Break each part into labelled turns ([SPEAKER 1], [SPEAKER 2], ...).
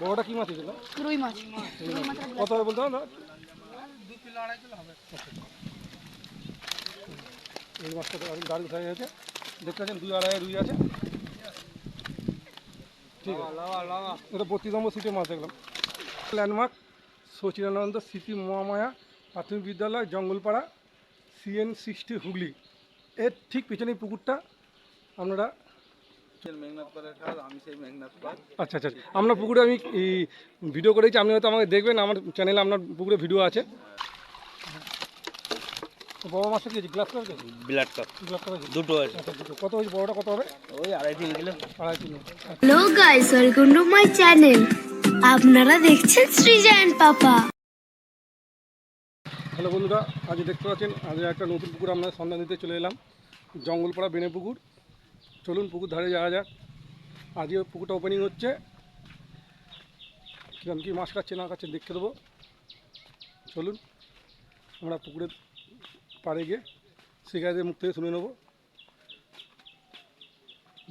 [SPEAKER 1] বড়টা কি মাছ ছিল?
[SPEAKER 2] রুই মাছ।
[SPEAKER 1] কত হবে বলতে হবে না?
[SPEAKER 3] 2 কিলো 2.5 কিলো হবে।
[SPEAKER 1] এই মাছটা দারুণ সাইজ আছে, দেখতে পাচ্ছেন 2-2.5 রুই আছে। ঠিক আছে, এটা 32 নম্বর সিটে মাছ দেখলাম। ল্যান্ডমার্ক সচিদানন্দ স্মৃতি মহামায়া প্রাথমিক বিদ্যালয়, জঙ্গলপাড়া, CN60 হুগলি। এর ঠিক পিছনে পুকুরটা আপনারা। আচ্ছা আচ্ছা, আপনার পুকুরে আমি ভিডিও করেছি, আপনি হয়তো আমাকে দেখবেন, আমার চ্যানেলে আপনার পুকুরে ভিডিও আছে। বড় মাছটা কি আছে? Glass cup?
[SPEAKER 3] ব্লাড কাপ দুটো আছে।
[SPEAKER 1] আচ্ছা দুটো। কত হয়েছে বড়টা? কত হবে?
[SPEAKER 3] ওই 2.5-3 kilo.
[SPEAKER 1] 2.5 kilo.
[SPEAKER 2] Hello guys, welcome to my channel. আপনারা দেখছেন সৃজন পাপা।
[SPEAKER 1] হ্যালো বন্ধুরা, আজ দেখতে পাচ্ছেন আজ একটা নতুন পুকুর আমরা সন্ধান দিতে চলে এলাম, জঙ্গলপাড়া বেনে পুকুর। চলুন পুকুর ধারে যাওয়া যাক। আজকে পুকুরটা ওপেনিং হচ্ছে, কিরকম কি মাছ খাচ্ছে না খাচ্ছে দেখতে দেবো। চলুন আমরা পুকুরের পাড়ে গিয়ে শিকারীদের মুখ থেকে শুনে নেবো।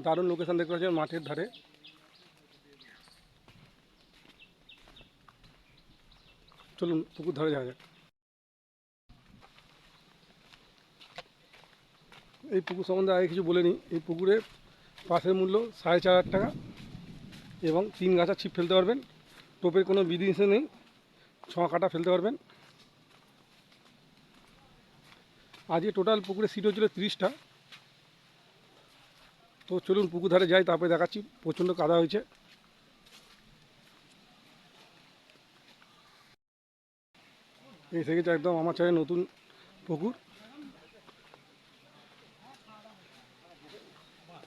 [SPEAKER 1] দারুণ লোকেশান দেখতে পাচ্ছেন, মাঠের ধারে। চলুন পুকুর ধারে যাওয়া যাক। এই পুকুর সম্বন্ধে আগে কিছু বলে নিই। এই পুকুরের পাশের মূল্য 4,500 টাকা এবং 3 গাছা ছিপ ফেলতে পারবেন। টোপের কোনো বিধিনিষেধ নেই, কাটা ফেলতে পারবেন। আজকে টোটাল পুকুরে সিট হচ্ছিল 30টা। তো চলুন পুকুর ধারে যাই, তারপরে দেখাচ্ছি। প্রচণ্ড কাদা হয়েছে। এই থেকে একদম আমার চাই নতুন পুকুর।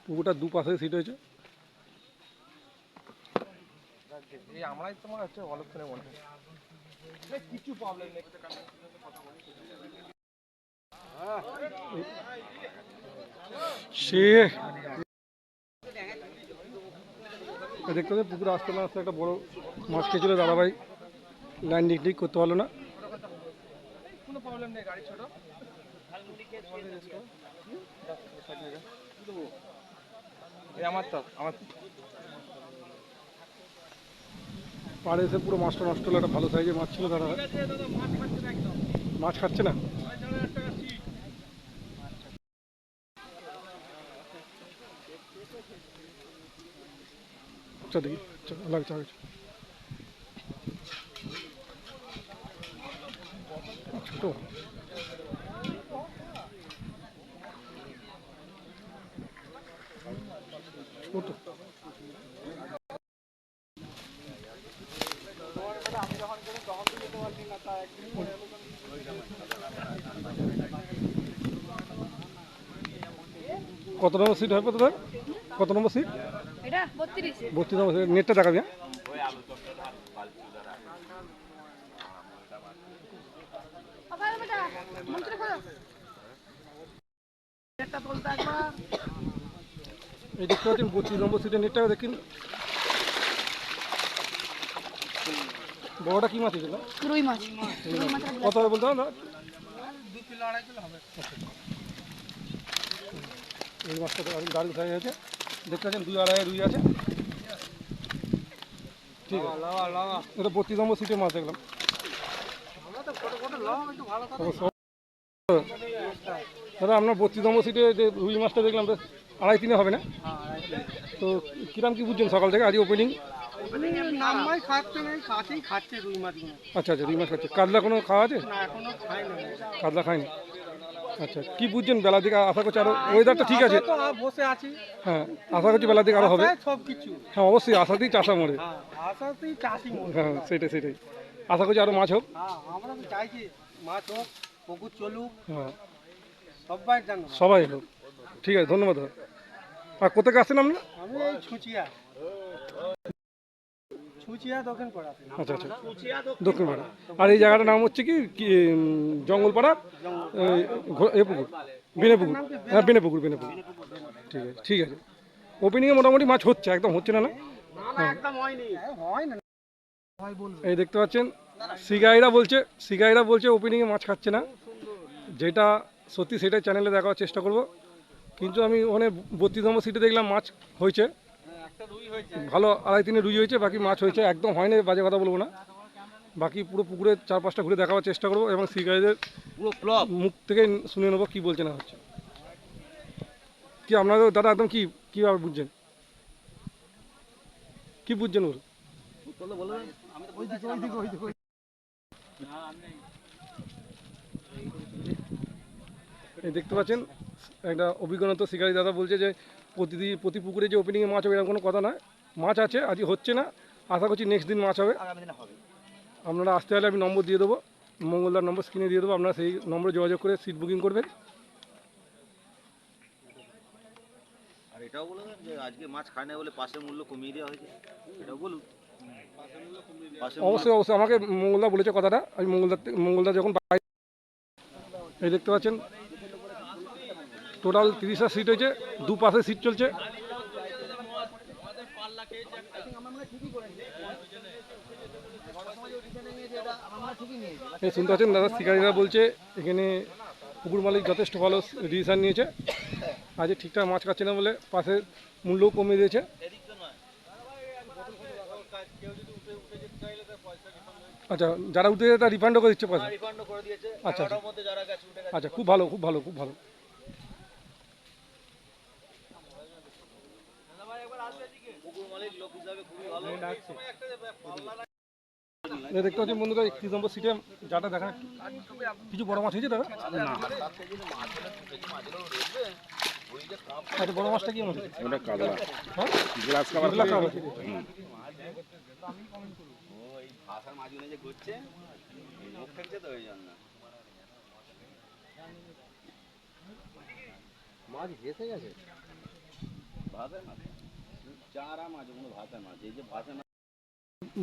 [SPEAKER 1] পুকুরটা দুপাশে সিট হয়েছে।
[SPEAKER 3] আমরাই তোমার হচ্ছে অলক্ষণে মনে হয় কিছু প্রবলেম নেই।
[SPEAKER 1] সে দেখতে হবে পুকুরে আসতে না আসতে একটা বড় মাছ খেয়েছিল দাদাভাই, লাইন ঠিক করতে পারলো না।
[SPEAKER 3] কোনো প্রবলেম নেই, গাড়ি ছোট। আমার তো
[SPEAKER 1] পাড়ে এসে পুরো মাছটা নষ্ট হলো। একটা ভালো সাইজের মাছ ছিল দাদা, মাছ খাচ্ছে না। আচ্ছা দেখি লাগছে ছোটো। ছোটো কত নম্বর সিট হবে তোদের? কত নম্বর সিট?
[SPEAKER 2] এটা 32
[SPEAKER 1] নম্বর সিট। নেটটা দেখাবি। হ্যাঁ এই দেখতে পাচ্ছেন 32 নম্বর সিটের নেটটা দেখুন। বড়টা কি মাছ ছিল?
[SPEAKER 2] রুই মাছ।
[SPEAKER 1] কত হবে বলতে হবে না?
[SPEAKER 3] 2 কিলো 2.5 কিলো হবে।
[SPEAKER 1] এই মাছটা দারুণ সাইজ আছে, দেখতে পাচ্ছেন 2-2.5 রুই আছে। ঠিক আছে, এটা 32 নম্বর সিটে মাছ দেখলাম। দাদা আপনার 32 নম্বর সিটে যে রুই মাছটা দেখলাম, 2.5-3 হবে না? তো কিরম কি বুঝছেন সকাল থেকে আজকে ওপেনিং?
[SPEAKER 3] খাচ্ছে রুই মাছগুলো।
[SPEAKER 1] আচ্ছা আচ্ছা, রুই মাছ খাচ্ছে। কাতলা কোনো খাওয়া আছে?
[SPEAKER 3] এখনো খাইনি।
[SPEAKER 1] কাতলা খায়নি। আচ্ছা, কি বুঝছেন বেলা দিকে আশা করছি আরো ওয়েদারটা ঠিক আছে?
[SPEAKER 3] বসে আছি।
[SPEAKER 1] হ্যাঁ, আশা করছি বেলা দিকে আরো হবে।
[SPEAKER 3] সবকিছু
[SPEAKER 1] হ্যাঁ অবশ্যই, আশাতেই চাষা মরে।
[SPEAKER 3] আশাতেই চাষি মরে।
[SPEAKER 1] হ্যাঁ সেটাই। আশা করছি আরো মাছ হোক।
[SPEAKER 3] আমরা তো চাইছি মাছ হোক, পুকুর চলুক,
[SPEAKER 1] হ্যাঁ
[SPEAKER 3] সবাই
[SPEAKER 1] হোক। ঠিক আছে, ধন্যবাদ দাদা। আর কোথায় আসছেন আপনি?
[SPEAKER 3] আমি এই ছুচিয়া দক্ষিণ পাড়া।
[SPEAKER 1] আচ্ছা আচ্ছা, দক্ষিণ পাড়া। আর এই জায়গাটার নাম হচ্ছে কি জঙ্গলপাড়া পুকুর, বেনে পুকুর। হ্যাঁ বেনে পুকুর। ঠিক আছে। ওপেনিংয়ে মোটামুটি মাছ হচ্ছে, একদম হচ্ছে না? এই দেখতে পাচ্ছেন সিগাইরা বলছে ওপেনিংয়ে মাছ খাচ্ছে না। যেটা সত্যি সেটাই চ্যানেলে দেখার চেষ্টা করব। কিন্তু আমি ওখানে 32 নম্বর সিটে দেখলাম মাছ হয়েছে, ভালো 2.5-3 রুই হয়েছে, বাকি মাছ হয়েছে, একদম হয়নি বাজে কথা বলবো না। বাকি পুরো পুকুরের 4-5টা ঘুরে দেখাবার চেষ্টা করবো এবং শিকারীদের
[SPEAKER 3] পুরো ক্লব
[SPEAKER 1] মুখ থেকে শুনে নেবো কী বলছে না হচ্ছে। কি আপনাদের দাদা একদম কীভাবে বুঝছেন, কী বুঝছেন ওর? এই দেখতে পাচ্ছেন একটা অভিজ্ঞতা শিকারী দাদা বলছে যে প্রতি পুকুরে যে ওপেনিংয়ে মাছ হবে এরকম কোনো কথা নয়, মাছ আছে, আজ হচ্ছে না, আশা করছি নেক্সট দিন মাছ হবে। আপনারা আসতে হলে আমি নম্বর দিয়ে দেবো, মঙ্গলদার নম্বর স্ক্রিনে দিয়ে দেবো, আপনারা সেই নম্বরে যোগাযোগ করে সিট বুকিং করবেন।
[SPEAKER 4] আর এটাও বলে দেন যে আজকে মাছ খায় না বলে পাশের মূল্য কমিয়ে দেওয়া হয়েছে, এটাও বলুন।
[SPEAKER 1] অবশ্যই অবশ্যই আমাকে মঙ্গলদা বলেছে কথাটা, আমি মঙ্গলদা যখন এই দেখতে পাচ্ছেন টোটাল 30টা সিট হয়েছে, দুপাশে সিট চলছে। এই শুনতে পাচ্ছেন দাদা শিকারীরা বলছে এখানে পুকুর মালিক যথেষ্ট ভালো ডিসিশন নিয়েছে, আজ ঠিকঠাক মাছ খাচ্ছে না বলে পাশে মূল্যও কমিয়ে দিয়েছে। আচ্ছা, যারা উঠে তারা রিফান্ডও করে দিচ্ছে পয়সা? আচ্ছা আচ্ছা, খুব ভালো খুব ভালো খুব ভালো। দেখতে পাচ্ছেন বন্ধুরা 31 নম্বর সিটে যাটা দেখা কিছু বড় মাছ হয়েছে দাদা? আচ্ছা, বড় মাছটা কি মাছ?
[SPEAKER 5] ওটা কাতলা,
[SPEAKER 1] হ্যাঁ,
[SPEAKER 5] গ্লাস কাভার
[SPEAKER 1] এগুলা খাওয়া হয়েছে।
[SPEAKER 4] ওই ভাষার মাঝখানে যে ঘুরছে মুখ ফেলছে তো ওই জন্য
[SPEAKER 3] মাছ ভেসে গেছে।
[SPEAKER 4] ভাষার মাছ চারা মাছ, ওগুলো ভাষার মাছ, এই যে ভাষার মাছ।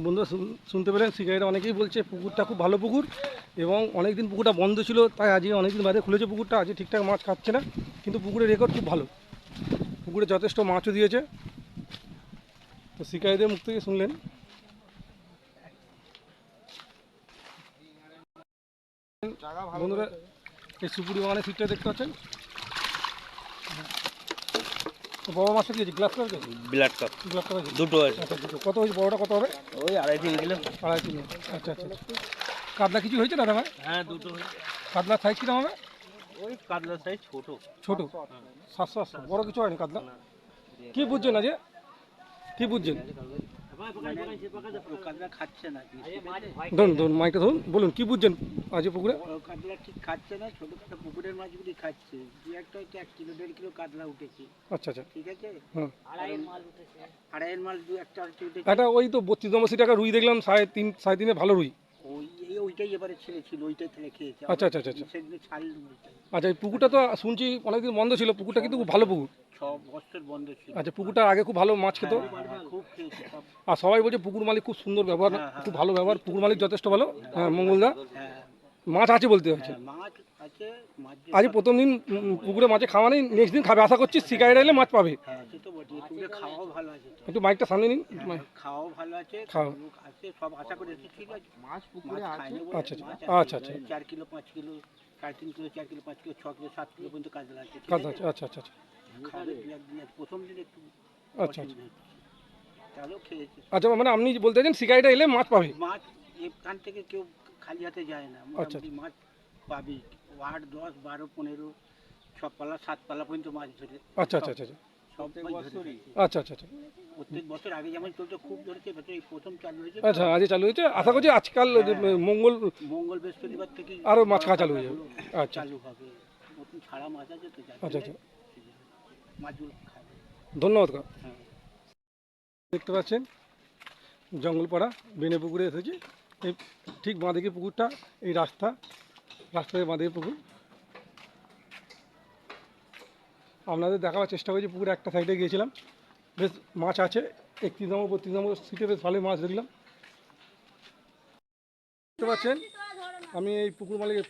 [SPEAKER 1] বন্ধুরা শুনতে পেলেন শিকারীরা অনেকেই বলছে পুকুরটা খুব ভালো পুকুর এবং অনেকদিন পুকুরটা বন্ধ ছিল, তাই আজকে অনেকদিন বাদে খুলেছে পুকুরটা, আজকে ঠিকঠাক মাছ খাচ্ছে না, কিন্তু পুকুরের রেকর্ড খুব ভালো, পুকুরে যথেষ্ট মাছও দিয়েছে। তো শিকারীদের মুখ থেকে শুনলেন। বন্ধুরা এই সুপুরি বাগানের সিটটা দেখতে পাচ্ছেন, বড় মাছটা কি আছে? গ্লাস কাপ আছে?
[SPEAKER 5] ব্লাড কাপ
[SPEAKER 1] গ্লাস কাপ আছে
[SPEAKER 5] দুটো আছে,
[SPEAKER 1] আচ্ছা, দুটো। কত হয়েছে বড়টা, কত হবে?
[SPEAKER 5] ওই 2.5 কিলো।
[SPEAKER 1] 2.5 কিলো। আচ্ছা আচ্ছা, কাতলা কিছু হয়েছে দাদা ভাই?
[SPEAKER 5] হ্যাঁ দুটো।
[SPEAKER 1] কাতলার সাইজ কিরকম হবে?
[SPEAKER 5] ওই কাতলা সাইজ ছোট।
[SPEAKER 1] ছোট 700-800, বড় কিছু হয়নি কাতলা। কি বুঝছেন আজকে, কি বুঝছেন?
[SPEAKER 5] কাতলা খাচ্ছে না,
[SPEAKER 1] ধরুন ধরুন মাইকটা ধরুন, বলুন কি বুঝছেন আজকে পুকুরে?
[SPEAKER 5] কাতলা ঠিক খাচ্ছে না, ছোটখাটো পুকুরের মাছগুলি খাচ্ছে। দু একটা হয়তো 1 কিলো 1.5 কিলো কাতলা উঠেছে,
[SPEAKER 1] আচ্ছা আচ্ছা,
[SPEAKER 5] ঠিক আছে।
[SPEAKER 1] হুম।
[SPEAKER 5] আড়াইয়ের মাল দু একটা হয়তো উঠেছে।
[SPEAKER 1] একটা ওই তো 32 নম্বর সিটে একটা রুই দেখলাম 3.5 ভালো রুই।
[SPEAKER 5] ওইটাই এবারে ছেড়েছিল, ওইটাই থেকে খেয়েছে।
[SPEAKER 1] আচ্ছা আচ্ছা আচ্ছা,
[SPEAKER 5] সেদিনে ছাড়িল ওইটাই।
[SPEAKER 1] আচ্ছা এই পুকুরটা তো শুনছি অনেকদিন বন্ধ ছিল, পুকুরটা কিন্তু খুব ভালো পুকুর।
[SPEAKER 5] 6 বছর বন্ধ ছিল।
[SPEAKER 1] আচ্ছা, পুকুরটা আগে খুব ভালো মাছ খেত,
[SPEAKER 5] খুব খেয়েছে সব।
[SPEAKER 1] আর সবাই বলছে পুকুর মালিক খুব সুন্দর ব্যবহার, খুব ভালো ব্যবহার, পুকুর মালিক যথেষ্ট ভালো। হ্যাঁ মঙ্গলদা,
[SPEAKER 5] হ্যাঁ
[SPEAKER 1] মাছ আছে বলতে হচ্ছে।
[SPEAKER 5] মাছ আছে, মাছ যে
[SPEAKER 1] আজ প্রথম দিন পুকুরে মাছে খাওয়া নেই, নেক্সট দিন খাবে আশা করছি, শিকারীরা এলে মাছ পাবে।
[SPEAKER 5] হ্যাঁ সে তো বটে, পুকুরে খাওয়াও ভালো আছে তো।
[SPEAKER 1] একটু মাইকটা সামনে নিন।
[SPEAKER 5] খাওয়াও ভালো আছে,
[SPEAKER 1] খাওয়া।
[SPEAKER 5] লোক আছে, সব আশা করে এসেছি, ঠিক আছে।
[SPEAKER 3] মাছ পুকুরে
[SPEAKER 5] মাছ
[SPEAKER 3] আছে।
[SPEAKER 5] খায়নি বলে
[SPEAKER 1] আচ্ছা
[SPEAKER 5] মাছ
[SPEAKER 1] আচ্ছা
[SPEAKER 5] আছে।
[SPEAKER 1] আচ্ছা
[SPEAKER 5] 4 kilo 5 kilo 3.5 kilo 4 kilo 5 kilo 6 kilo 7 kilo পর্যন্ত কাতলা আছে, ঠিক
[SPEAKER 1] কাতলা
[SPEAKER 5] আছে।
[SPEAKER 1] আছে, আচ্ছা আচ্ছা আচ্ছা
[SPEAKER 5] খাবে দু একদিন, প্রথম দিন একটু
[SPEAKER 1] আচ্ছা আচ্ছা
[SPEAKER 5] অসুবিধা হচ্ছে, তাহলেও খেয়েছে।
[SPEAKER 1] আচ্ছা, মানে আপনি বলতে চাইছেন শিকারীটা এলে মাছ পাবে?
[SPEAKER 5] মাছ এখান থেকে কেউ খালি হাতে যায় না,
[SPEAKER 1] আচ্ছা।
[SPEAKER 5] মোটামুটি মাছ পাবি। 8 10 12 15 6 পাল্লা 7 পাল্লা পর্যন্ত মাছ ধরে।
[SPEAKER 1] আচ্ছা আচ্ছা আচ্ছা
[SPEAKER 5] সব মাছ ধরে।
[SPEAKER 1] আচ্ছা আচ্ছা আচ্ছা
[SPEAKER 5] প্রত্যেক বছর আগে যেমন চলছে খুব ধরেছে, এবছর এই প্রথম চালু হয়েছে।
[SPEAKER 1] আচ্ছা, আজ চালু হয়েছে, আশা করছি আজকাল
[SPEAKER 5] মঙ্গল বৃহস্পতিবার থেকে
[SPEAKER 1] আরো মাছ খাওয়া চালু হয়ে যাবে। আচ্ছা
[SPEAKER 5] চালু হবে। নতুন ছাড়া মাছ আছে তো, যার
[SPEAKER 1] আচ্ছা
[SPEAKER 5] জন্য
[SPEAKER 1] আচ্ছা,
[SPEAKER 5] মাছগুলো খাবে।
[SPEAKER 1] ধন্যবাদ কাকা।
[SPEAKER 5] হ্যাঁ।
[SPEAKER 1] দেখতে পাচ্ছেন জঙ্গলপাড়া বেনে পুকুরে এসেছি, এই ঠিক বাঁদিকে পুকুরটা, এই রাস্তায় বাঁদিকে পুকুর। আপনাদের দেখাবার চেষ্টা করেছি, পুকুরে একটা সাইডে গিয়েছিলাম, বেশ মাছ আছে। 31 নম্বর 32 নম্বর সিটে বেশ ভালোই মাছ দেখলাম। দেখতে পাচ্ছেন আমি এই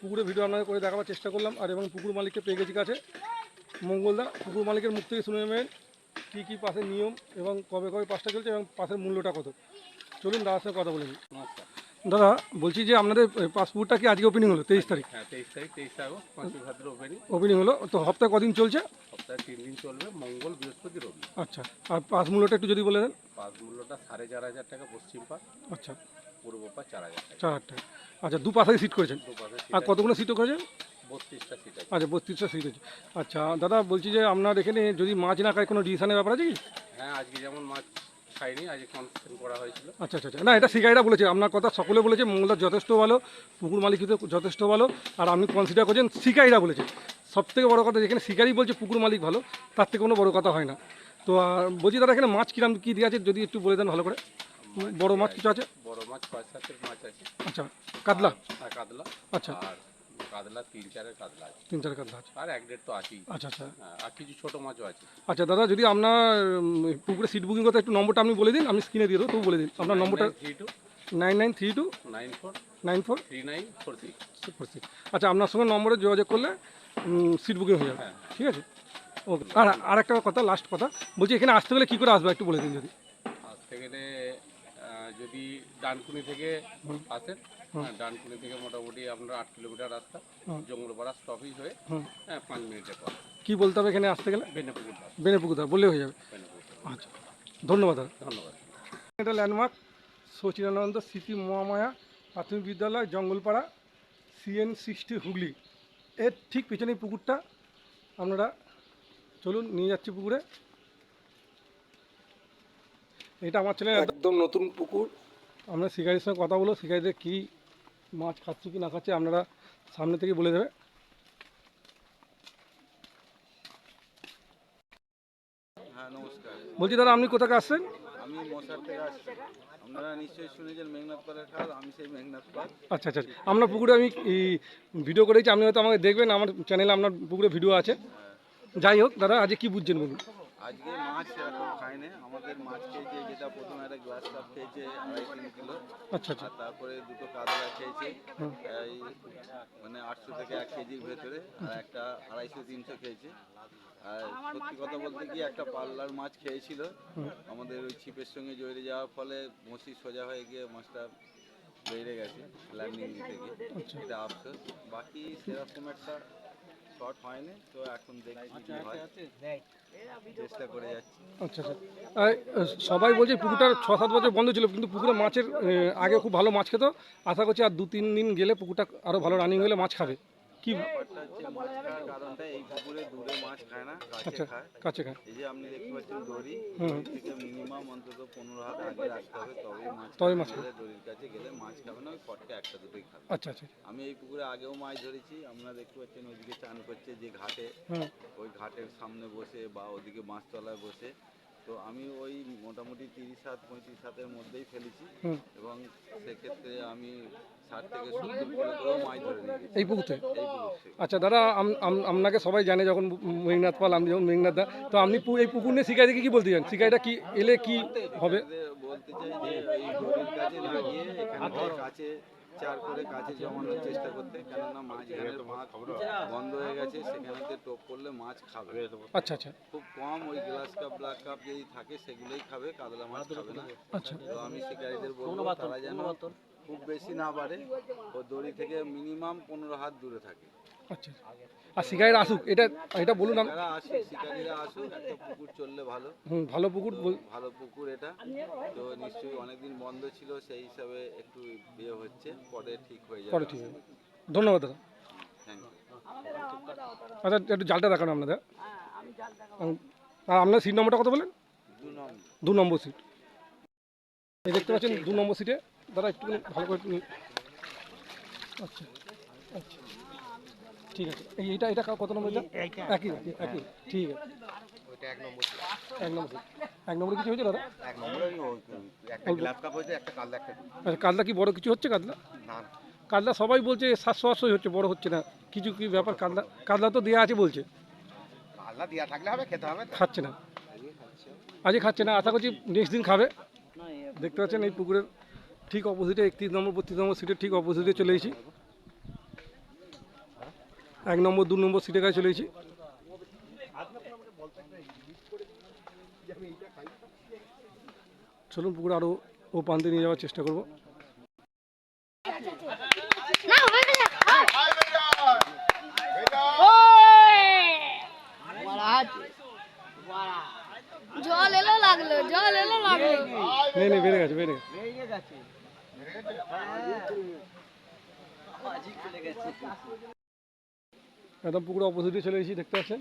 [SPEAKER 1] পুকুরের ভিডিও আপনাদের করে দেখাবার চেষ্টা করলাম, আর এবং পুকুর মালিককে পেয়ে গেছি কাছে, মঙ্গলদা। পুকুর মালিকের মুখ থেকে শুনে নেবেন কী কী পাশের নিয়ম এবং কবে কবে পাসটা চলছে এবং পাশের মূল্যটা কত। চলুন দাদার সঙ্গে কথা বলে নিই। দাদা বলছি যে আপনাদের পাসপোর্টটা কি আজকে ওপেনিং হলো 23 তারিখ?
[SPEAKER 6] হ্যাঁ 23 তারিখ 23 আগস্ট 5 ভাদ্র ওপেনিং।
[SPEAKER 1] ওপেনিং হলো তো, সপ্তাহে কদিন চলছে?
[SPEAKER 6] সপ্তাহে সপ্তাহে 3 দিন চলবে, মঙ্গল, বৃহস্পতি, রবি।
[SPEAKER 1] আচ্ছা, আর পাস মূল্যটা একটু যদি বলে দেন।
[SPEAKER 6] পাস মূল্যটা 4,500 টাকা পশ্চিম পাশ,
[SPEAKER 1] আচ্ছা,
[SPEAKER 6] পূর্ব পাশ 4,000 টাকা।
[SPEAKER 1] 4 টাকা। আচ্ছা, দুপাশে সিট করেছেন।
[SPEAKER 6] দুপাশে সিট
[SPEAKER 1] আর
[SPEAKER 6] আছে,
[SPEAKER 1] কতগুলো সিটও করেছেন?
[SPEAKER 6] 32টা সিট আছে।
[SPEAKER 1] আচ্ছা, 32টা সিট আছে। আচ্ছা দাদা, বলছি যে আপনার এখানে যদি মাছ না খায় কোনো ডিসিশনের ব্যাপার আছে কি?
[SPEAKER 6] হ্যাঁ, আজকে যেমন মাছ খাইনি, আজকে কনসেশন করা হয়েছিল।
[SPEAKER 1] আচ্ছা আচ্ছা আচ্ছা, না এটা শিকারীরা বলেছে, আপনার কথা সকলে বলেছে, মঙ্গলদার যথেষ্ট ভালো, পুকুর মালিক যথেষ্ট ভালো, আর আপনি কনসিডার করছেন, শিকারীরা বলেছে। সবথেকে বড় কথা, যেখানে শিকারী বলছে পুকুর মালিক ভালো, তার থেকে কোনো বড় কথা হয় না। তো বলছি দাদা, এখানে মাছ কিরাম কী দিয়ে আছে যদি একটু বলে দেন ভালো করে। বড় মাছ কিছু আছে?
[SPEAKER 6] বড় মাছ 5-7 মাছ আছে।
[SPEAKER 1] আচ্ছা, কাতলা?
[SPEAKER 6] আর কাতলা।
[SPEAKER 1] আচ্ছা,
[SPEAKER 6] আর কাতলা 3-4 কাতলা আছে।
[SPEAKER 1] 3-4 কাতলা আছে।
[SPEAKER 6] আর 1-1.5 তো আছেই।
[SPEAKER 1] আচ্ছা আচ্ছা
[SPEAKER 6] হ্যাঁ, আর কিছু ছোট মাছও আছে।
[SPEAKER 1] আচ্ছা দাদা, যদি আপনার পুকুরে সিট বুকিং করতে একটু নম্বরটা আপনি বলে দিন, আমি স্ক্রিনে দিয়ে দেবো, তবু বলে দিন আপনার নম্বরটা।
[SPEAKER 6] 9932
[SPEAKER 1] 9932
[SPEAKER 6] 94
[SPEAKER 1] 94
[SPEAKER 6] 3946।
[SPEAKER 1] আচ্ছা, আপনার সঙ্গে নম্বরে যোগাযোগ করলে সিট বুকিং হয়ে যাবে।
[SPEAKER 6] হ্যাঁ।
[SPEAKER 1] ঠিক আছে, ওকে। আর একটা কথা, লাস্ট কথা বলছি, এখানে আসতে গেলে কী করে আসবে একটু বলে দিন যদি।
[SPEAKER 6] আসতে গেলে যদি ডানকুনি থেকে আসেন, ডানকুনি থেকে মোটামুটি আপনার 8 কিলোমিটার রাস্তা, জঙ্গলপাড়া স্টপেজ হয়ে 5 মিনিটের পর।
[SPEAKER 1] কী বলতে হবে এখানে আসতে গেলে?
[SPEAKER 6] বেনেপুকুর।
[SPEAKER 1] বেনেপুকুর বললে হয়ে যাবে। আচ্ছা, ধন্যবাদ দাদা।
[SPEAKER 6] ধন্যবাদ।
[SPEAKER 1] এটা ল্যান্ডমার্ক সচিদানন্দ স্মৃতি মহামায়া প্রাথমিক বিদ্যালয়, জঙ্গলপাড়া, CN 60 হুগলি। এর ঠিক পিছনেই পুকুরটা, আপনারা চলুন, নিয়ে যাচ্ছি পুকুরে। এটা আমার ছেলে একদম নতুন পুকুর। আমরা শিকারির সঙ্গে কথা বলবো, শিকারিদের কী মাছ খাচ্ছে কি না খাচ্ছে আপনারা সামনে থেকে বলে দেবে।
[SPEAKER 7] হ্যাঁ, নমস্কার।
[SPEAKER 1] বলছি দাদা, আপনি কোথাকে আসছেন?
[SPEAKER 7] আমি মশার থেকে আসছি। আপনারা নিশ্চয়ই শুনেছেন মেঘনাথ পালের খাল, আমি সেই মেঘনাথ পাল।
[SPEAKER 1] আচ্ছা আচ্ছা, আপনার পুকুরে আমি ভিডিও করেছি, আপনি হয়তো আমাকে দেখবেন, আমার চ্যানেলে আপনার পুকুরে ভিডিও আছে। যাই হোক দাদা, আজকে কি বুঝছেন বলুন।
[SPEAKER 7] আজকে মাছ সেরকম খাই না, আমাদের মাছ খেয়েছে, যেটা প্রথমে একটা গ্লাস কাপ খেয়েছে 2.5-3 কিলো।
[SPEAKER 1] আচ্ছা আচ্ছা,
[SPEAKER 7] আর তারপরে দুটো কাতলা খেয়েছে, এই মানে 800 থেকে 1 কেজির ভেতরে, আর একটা 250-300 খেয়েছে। আর সত্যি কথা বলতে কি, একটা পাল্লার মাছ খেয়েছিল, আমাদের ওই ছিপের সঙ্গে জড়িয়ে যাওয়ার ফলে মসি সোজা হয়ে গিয়ে মাছটা বেড়ে গেছে ল্যান্ডিং দিতে গিয়ে, এটা আফসোস। বাকি সেরকম একটা শর্ট হয়নি, তো এখন দেখছি কি হয়, চেষ্টা করে যাচ্ছি।
[SPEAKER 1] আচ্ছা আচ্ছা, সবাই বলছে পুকুরটা 6-7 বছর বন্ধ ছিল, কিন্তু পুকুরে মাছের আগে খুব ভালো মাছ খেত। আশা করছি আর 2-3 দিন গেলে পুকুরটা আরও ভালো রানিং হলে মাছ খাবে। কি
[SPEAKER 7] ব্যাপারটা হচ্ছে, মাছ খাওয়ার কারণটা, এই পুকুরে দূরে মাছ খায় না, কাছে
[SPEAKER 1] আচ্ছা,
[SPEAKER 7] খায়।
[SPEAKER 1] কাছে খায়।
[SPEAKER 7] এই যে আপনি দেখতে পাচ্ছেন দড়ি, দড়ি থেকে মিনিমাম অন্তত 15 হাত আগে রাখতে হবে, তবেই মাছ খাবে। দড়ির কাছে গেলে মাছ খাবে না, ওই ফটকে একটা দুটোই খাবে।
[SPEAKER 1] আচ্ছা আচ্ছা,
[SPEAKER 7] আমি এই পুকুরে আগেও মাছ ধরেছি, আপনারা দেখতে পাচ্ছেন ওইদিকে চান করছে যে ঘাটে, ওই ঘাটের সামনে বসে বা ওদিকে বাঁশতলায় বসে। তো আমি ওই মোটামুটি 30 হাত 35 হাতের মধ্যেই ফেলেছি, এবং সেক্ষেত্রে আমি 60 থেকে 70 কিলো করেও মাছ ধরে নিয়েছি
[SPEAKER 1] এই পুকুরতে।
[SPEAKER 7] এই পুকুর থেকে।
[SPEAKER 1] আচ্ছা দাদা, আপনাকে সবাই জানে যখন মেঘনাথ পাল, আমি যখন মেঘনাথ দা, তো আপনি এই পুকুর নিয়ে শিকারিকে কী বলতে চান? শিকারিটা কি এলে কি হবে?
[SPEAKER 7] বলতে চাই যে এই দড়ির কাছে না গিয়ে এখান থেকে কাছে চার করে কাছে জমানোর চেষ্টা করতে, কেননা মাঝখানের মাছ বন্ধ হয়ে গেছে, সেখানেতে টোপ করলে মাছ খাবে।
[SPEAKER 1] আচ্ছা আচ্ছা
[SPEAKER 7] খুব কম ওই গ্লাস কাপ ব্ল্যাক কাপ যদি থাকে সেগুলোই খাবে, কাতলা মাছ খাবে না।
[SPEAKER 1] আচ্ছা,
[SPEAKER 7] তো আমি শিকারীদের বলবো তারা যেন খুব বেশি না বাড়ে, ও দড়ি থেকে মিনিমাম 15 হাত দূরে থাকে।
[SPEAKER 1] আচ্ছা, আর শিকারিরা আসুক, এটা বলুন।
[SPEAKER 7] যারা আসুক, শিকারীরা আসুক, একটা পুকুর চললে ভালো।
[SPEAKER 1] ভালো পুকুর,
[SPEAKER 7] ভালো পুকুর এটা, তো নিশ্চয়ই অনেকদিন বন্ধ ছিল, সেই হিসাবে একটু বিয়ে হচ্ছে, পরে ঠিক হয়ে যাবে।
[SPEAKER 1] পরে ঠিক আছে। ধন্যবাদ দাদা।
[SPEAKER 7] Thank you.
[SPEAKER 1] আচ্ছা, একটু জালটা দেখান আপনাদের। আর আপনার সিট নম্বরটা কত বলেন? 2 নম্বর সিট। এই দেখতে পাচ্ছেন 2 নম্বর সিটে। দাদা একটু ভালো করে আচ্ছা আচ্ছা, ঠিক আছে। এটা কত নম্বর? একই ঠিক আছে।
[SPEAKER 3] ওইটা 1 নম্বর ছিল।
[SPEAKER 1] 1 নম্বর সিট। 1 নম্বরে কিছু হয়েছে দাদা?
[SPEAKER 3] 1 নম্বরে একটা গ্লাস কাপ হয়েছে, একটা কালদা, একটা
[SPEAKER 1] আচ্ছা, কাতলা কি বড় কিছু হচ্ছে? কাতলা
[SPEAKER 3] না,
[SPEAKER 1] কাতলা সবাই বলছে 700-800 হচ্ছে, বড় হচ্ছে না। কিছু কি ব্যাপার? কাতলা তো দেওয়া আছে বলছে,
[SPEAKER 3] কালদা দেওয়া থাকলে হবে, খেতে হবে।
[SPEAKER 1] খাচ্ছে না, আজকে খাচ্ছে না। আশা করছি নেক্সট দিন খাবে। দেখতে পাচ্ছেন এই পুকুরের ঠিক অপোজিটে 31 নম্বর 32 নম্বর সিটের ঠিক অপোজিটে চলে এসেছি। 1 নম্বর 2 নম্বর সিটের কাছে চলে এসেছি। চলুন পুকুরে আরও ও প্রান্তে নিয়ে যাওয়ার চেষ্টা করব।
[SPEAKER 8] আছে জল এলো লাগলো
[SPEAKER 1] নেই বেড়ে গেছে
[SPEAKER 5] বেরিয়ে গেছে
[SPEAKER 1] একদম পুকুর অপোজিটে চলে এসেছি, দেখতে পাচ্ছেন।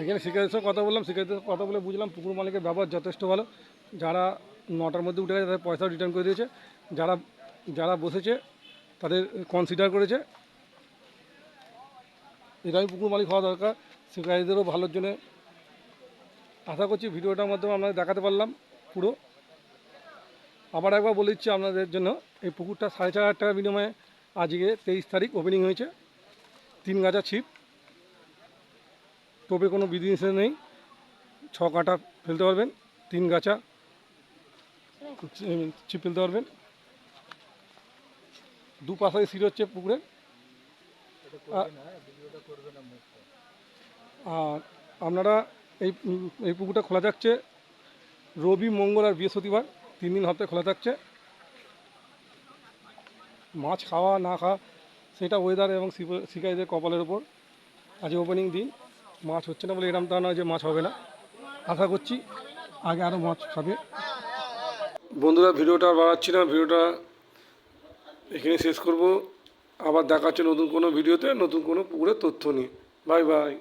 [SPEAKER 1] এখানে শিকারির সাথে কথা বললাম, শিকারির সাথে কথা বলে বুঝলাম পুকুর মালিকের ব্যবহার যথেষ্ট ভালো। যারা 9টার মধ্যে উঠে গেছে তাদের পয়সাও রিটার্ন করে দিয়েছে, যারা বসেছে তাদের কনসিডার করেছে। এটাই পুকুর মালিক হওয়া দরকার, শিকারিদেরও ভালোর জন্য। আশা করছি ভিডিওটার মাধ্যমে আপনাদের দেখাতে পারলাম পুরো। আবার একবার বলে দিচ্ছি আপনাদের জন্য, এই পুকুরটা 4,500 টাকার বিনিময়ে আজকে 23 তারিখ ওপেনিং হয়েছে। 3 গাছা ছিপ, টোপে কোনো বিধিনিষেধ নেই, 6 কাঁটা ফেলতে পারবেন, 3 গাছা ছিপ ফেলতে পারবেন। দুপাশে সিট হচ্ছে পুকুরে। আর আপনারা এই পুকুরটা খোলা থাকছে রবি, মঙ্গল আর বৃহস্পতিবার, 3 দিন হপ্তাহে খোলা থাকছে। মাছ খাওয়া না খাওয়া সেটা ওয়েদার এবং শিকারীদের কপালের ওপর। আজ ওপেনিং দিন, মাছ হচ্ছে না বলে এরকম তা নয় যে মাছ হবে না। আশা করছি আগে আরও মাছ খাবে। বন্ধুরা, ভিডিওটা আর বাড়াচ্ছি না, ভিডিওটা এখানে শেষ করব। আবার দেখা হচ্ছে নতুন কোনো ভিডিওতে, নতুন কোনো পুকুরের তথ্য নিয়ে। Bye bye.